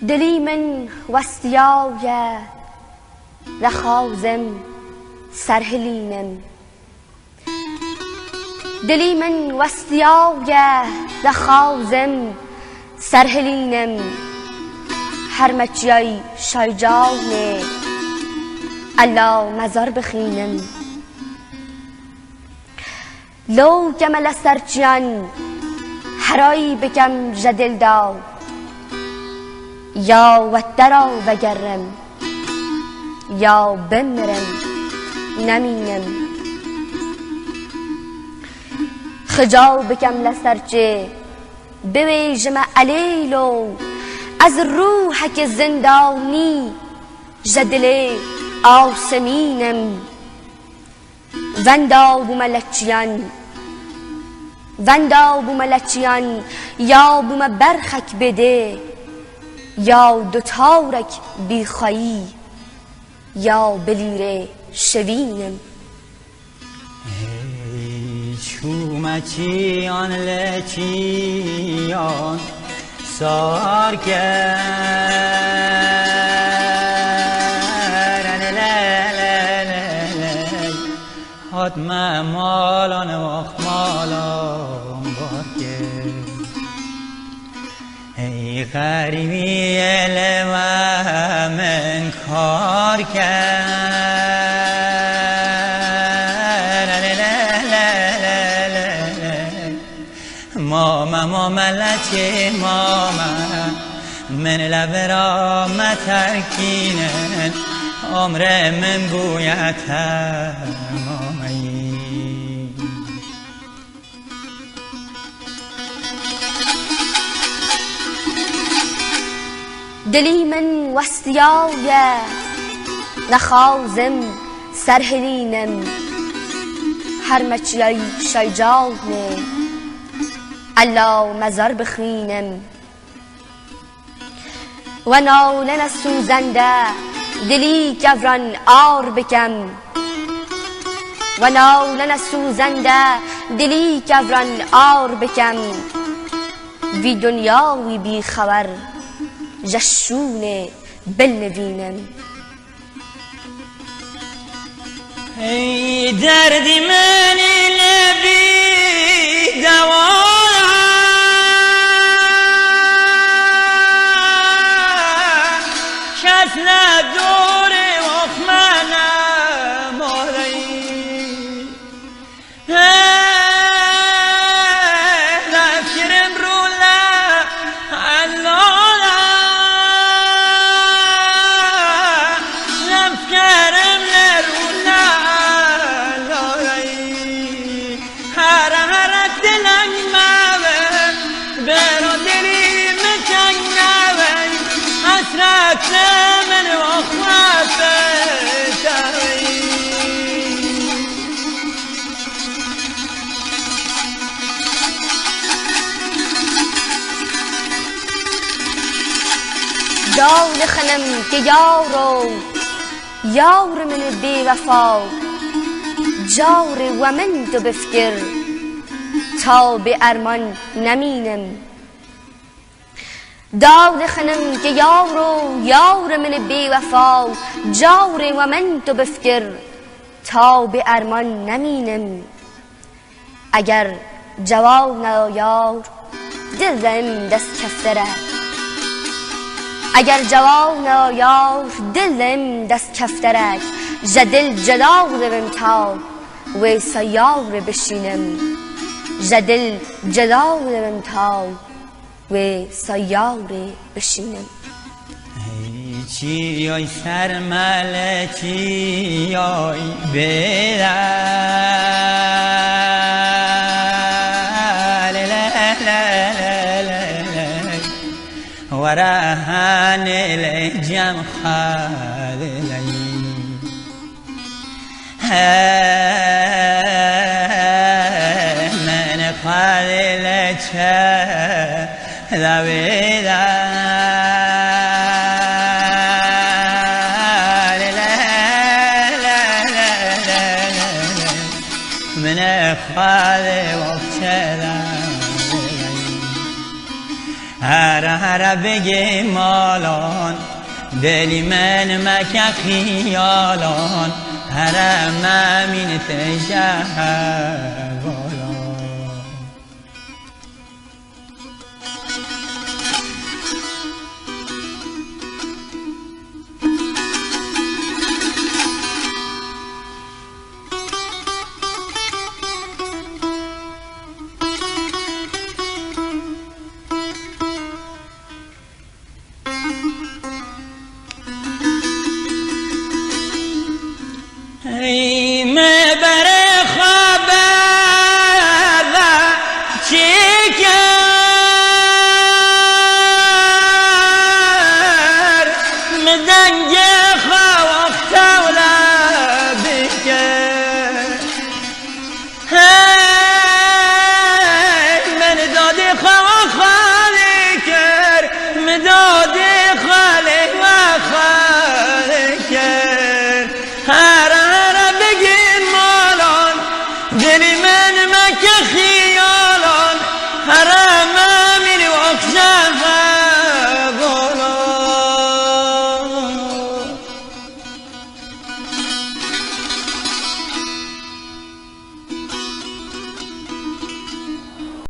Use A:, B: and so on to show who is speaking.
A: دلی من وستیای رخازم سرهلینم دلی من وستیای رخازم سرهلینم هرمچیای شایجانه الله مزار بخینم لو گمل سرچیان هرایی بکم جدل داو یا وترا وگرم یا بمرم نمینم خجاو بکم لسرچه بویجم علیلو از روحک زندانی جدل آسمینم ونداو بوملچیان یا بوم برخک بده یا دوتارک بیخایی یا بلیره شوینم
B: چومچیان لچیان سارگر حتما مالان وقت مالان بارگر ای غریبی علم من کار کرد ماما ملچه ماما من لبرا مترکینن عمر من بویت مامایی
A: دلی من وستیای رخازم سرهلینم هرمچیای شایجانه الله مزار بخینم و نالن سوزنده دلی گوران آر بکم و نالن سوزنده دلی گوران آر بکم وی دنیاوی بی خبر جشون بلنوینم
B: ای دردی منی لبی دوام کس نداره وقت منم آرایی رفکرم رو لب الله رفکرم رو لب آرایی هر دلنگ مون برا دلی متنگ نون حسرت من وخوف داری
A: دال خنم که یار من بی وفا جار و من تو بفکر تا به ارمان نمینم داد خنم که یار من بی وفا جار و من تو بفکر تا به ارمان نمینم اگر جواب نیار دلم دست کفتره اگر جواب نیار دلم دست کفترک جدل جدا روم تا و سیار بشینم جدل جدا روم تا و سیار بشینم
B: چی آی سرمله چی آی بدل و رهن لجم خاللی من خالل چه دویدن من خالل وقت هر هر بگی مالان دلی من مکه خیالان هر ممین تجهوان